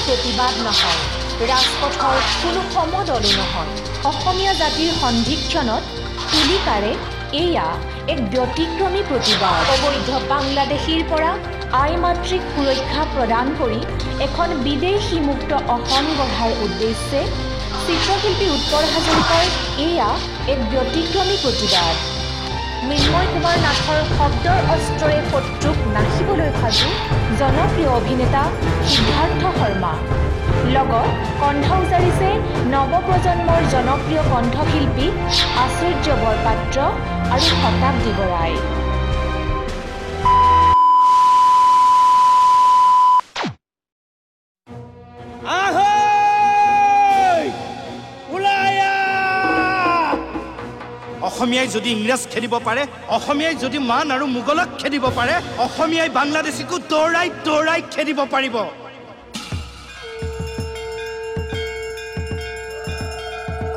প্ৰতিবাদ নহয়, ৰাজপথৰ কোনো সমদলো নহয়। অসমীয়া জাতিৰ সন্ধিক্ষণত তুলিকাৰে এয়া এক ব্যতিক্ৰমী প্ৰতিবাদ। অবৈধ বাংলাদেশীৰ পৰা আই মাতৃক সুৰক্ষা প্ৰদান কৰি এখন বিদেশীমুক্ত অসম গঢ়াৰ উদ্দেশ্যে চিত্ৰশিল্পী উৎপল হাজৰিকাৰ এয়া এক ব্যতিক্ৰমী প্ৰতিবাদ। মৃন্ময় কুমাৰ নাথৰ শব্দৰ অস্ত্ৰৰে শত্ৰুক নাশিবলৈ সাজু জনপ্ৰিয় অভিনেতা সিদ্ধাৰ্থ শৰ্মা। লগত কণ্ঠ উজাৰিছে নৱপ্ৰজন্মৰ জনপ্ৰিয় কণ্ঠশিল্পী আশ্চৰ্য বৰপাত্ৰ আৰু শতাব্দী বৰাই। অসমীয়াই যদি ইংৰাজ খেদিব পাৰে, অসমীয়াই যদি মান আৰু মোগলক খেদিব পাৰে, অসমীয়াই বাংলাদেশীকো দৌৰাই দৌৰাই খেদিব পাৰিব।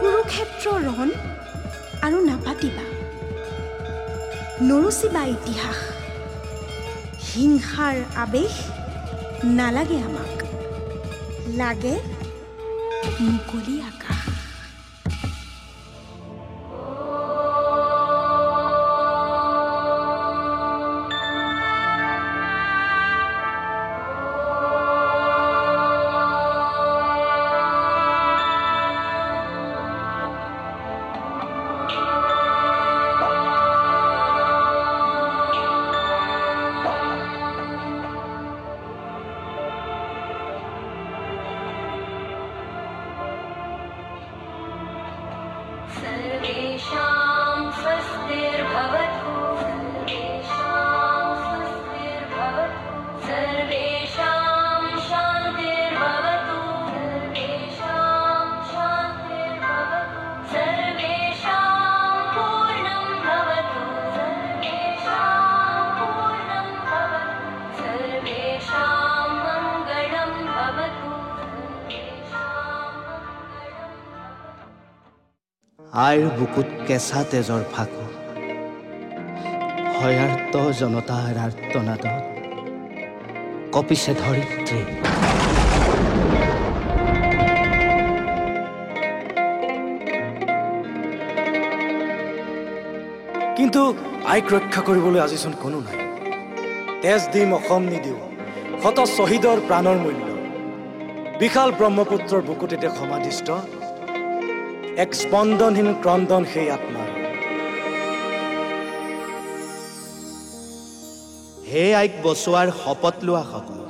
কুৰুক্ষেত্ৰ ৰণ আৰু নাপাতিবা, নৰচিবা ইতিহাস, হিংসাৰ আৱেশ নালাগে আমাক, লাগে মুকলি আকাশ। सर्वेषां स्वस्तिर्भवतु, सर्वेषां स्वस्तिर्भवतु, सर्वेषां शान्तिर्भवतु, सर्वेषां शान्तिर्भवतु, सर्वेषां पूर्णं भवतु, सर्वेषां पूर्णं भवतु, सर्वेषां मङ्गलं भवतु। আইৰ বুকুত কেঁচা তেজৰ ফাকু, হয়াৰ্ত জনতাৰ আৰ্তনাদত কঁপিছে ধৰিত্ৰী। কিন্তু আইক ৰক্ষা কৰিবলৈ আজিচোন কোনো নাই। তেজ দিম অসম নিদিওঁ, শত শ্বহীদৰ প্ৰাণৰ মূল্য, বিশাল ব্ৰহ্মপুত্ৰৰ বুকুত এতিয়া সমাধিস্থ এক স্পন্দনহীন ক্ৰন্দন সেই আত্মাৰ। হে আইক বচোৱাৰ শপত লোৱা সকল,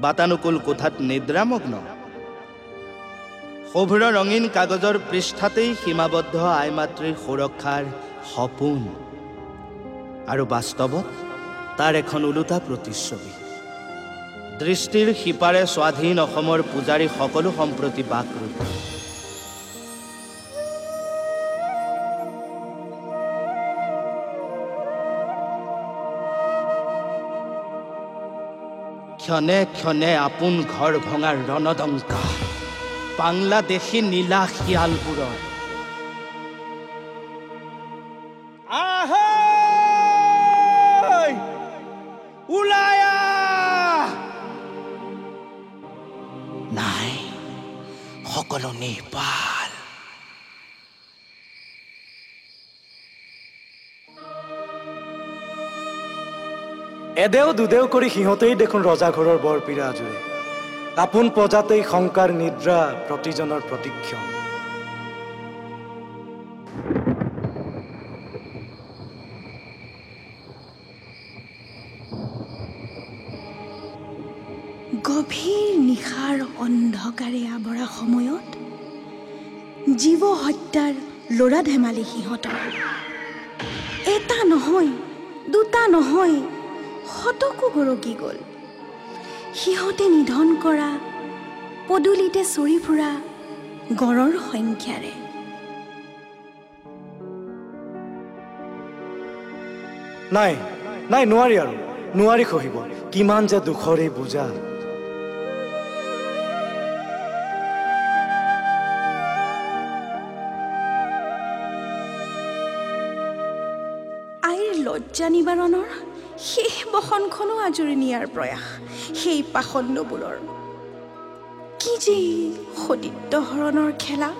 বাতানুকুল কোঠাত নিদ্ৰামগ্ন, শুভ্ৰ ৰঙীন কাগজৰ পৃষ্ঠাতেই সীমাবদ্ধ আই মাতৃৰ সুৰক্ষাৰ সপোন, আৰু বাস্তৱত তাৰ এখন ওলোটা প্ৰতিচ্ছবি। দৃষ্টিৰ সিপাৰে স্বাধীন অসমৰ পূজাৰী সকলো সম্প্ৰতি বাকৰুদ্ধ। ক্ষণে ক্ষণে আপোন ঘৰ ভঙাৰ ৰণদংকা, বাংলাদেশী নীলা শিয়ালবোৰৰ। ওলাই নাই, সকলো নিৰ্বাল। এদেও দুদেও কৰি সিহঁতেই দেখোন ৰজাঘৰৰ বৰপীৰা আজোৰে, আপোন প্ৰজাতেই শংকাৰ নিদ্ৰা প্ৰতিজনৰ প্ৰতিক্ষণ। গভীৰ নিশাৰ অন্ধকাৰে আৱৰা সময়ত জীৱ হত্যাৰ ল'ৰা ধেমালি সিহঁতৰ। এটা নহয়, দুটা নহয়, শতকো গৰকি গ'ল। সিহঁতে নিধন কৰা, পদূলিতে চৰি ফুৰা গড়ৰ সংখ্যাৰে। নাই নাই, নোৱাৰি আৰু নোৱাৰি সহিব, কিমান যে দুখৰ এই বোজা। আইৰ লজ্জা নিবাৰণৰ শেষ বসনখনো আজৰি নিয়াৰ প্ৰয়াস সেই পাষণ্ডবোৰৰ। কি যে সতীত্ব হৰণৰ খেলা।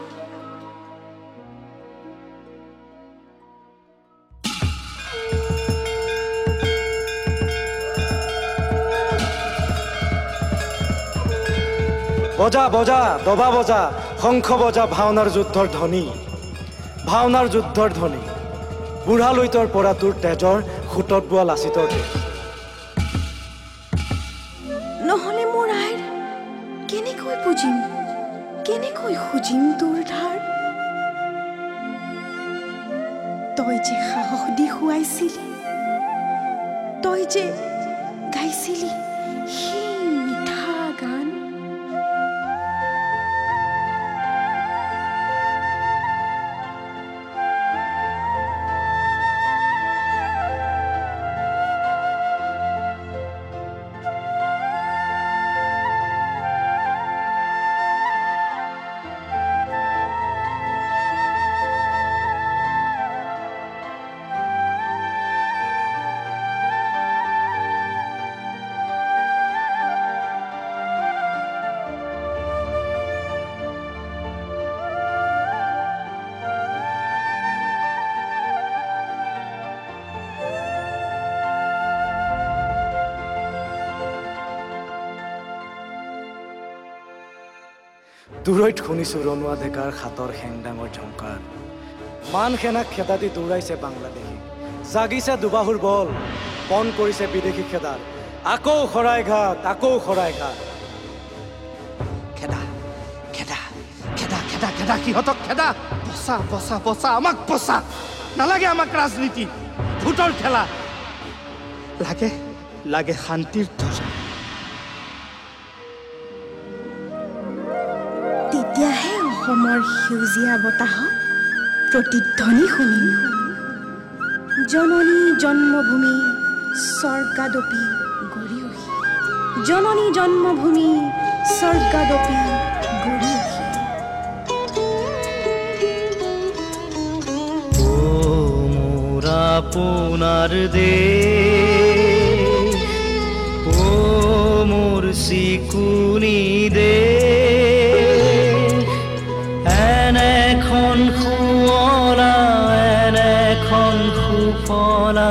বজা বজা দবা বজা শংখ বজা ভাওনাৰ যুদ্ধৰ ধ্বনি, ভাওনাৰ যুদ্ধৰ ধ্বনি, বুঢ়ালৈতৰ পৰা তোৰ তেজৰ খুটত বোৱা লাচিতৰ দেশ। নহ'লে মোৰ আইৰ কেনেকৈ বুজিম, কেনেকৈ খুজিম তোৰ ধাৰ। তই যে সাহস দি শুৱাইছিলি, তই যে গাইছিলি সেই মিঠা গান। দূৰৈত শুনিছো ৰণুৱা ডেকাৰ হাতৰ হেংদাঙৰ ঝংকাৰ, মান সেনাক খেদা দি দৌৰাইছে বাংলাদেশী, জাগিছে দুবাহুৰ বল, পণ কৰিছে বিদেশী খেদাৰ, আকৌ শৰাইঘাট, আকৌ শৰাইঘাট। খেদা খেদা খেদা খেদা খেদা সিহঁতক খেদা, বচা বচা বচা, আমাক বচা, নালাগে আমাক ৰাজনীতি, ভোটৰ খেলা, লাগে লাগে শান্তিৰ ধ্বজা। তেতিয়াহে অসমৰ সেউজীয়া বতাহত প্ৰতিধ্বনি শুনিম, জননী জন্মভূমি স্বৰ্গাদপি গৰিয়সী, জননী জন্মভূমি স্বৰ্গাদপি গৰিয়সী। ও মোৰ আপনাৰ দেশ, ও মোৰ চিকুনি দেশ, এনেখন শুৱলা, এনেখন সুফলা,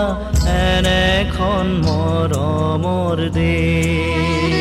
এনেখন মৰমৰ দেশ।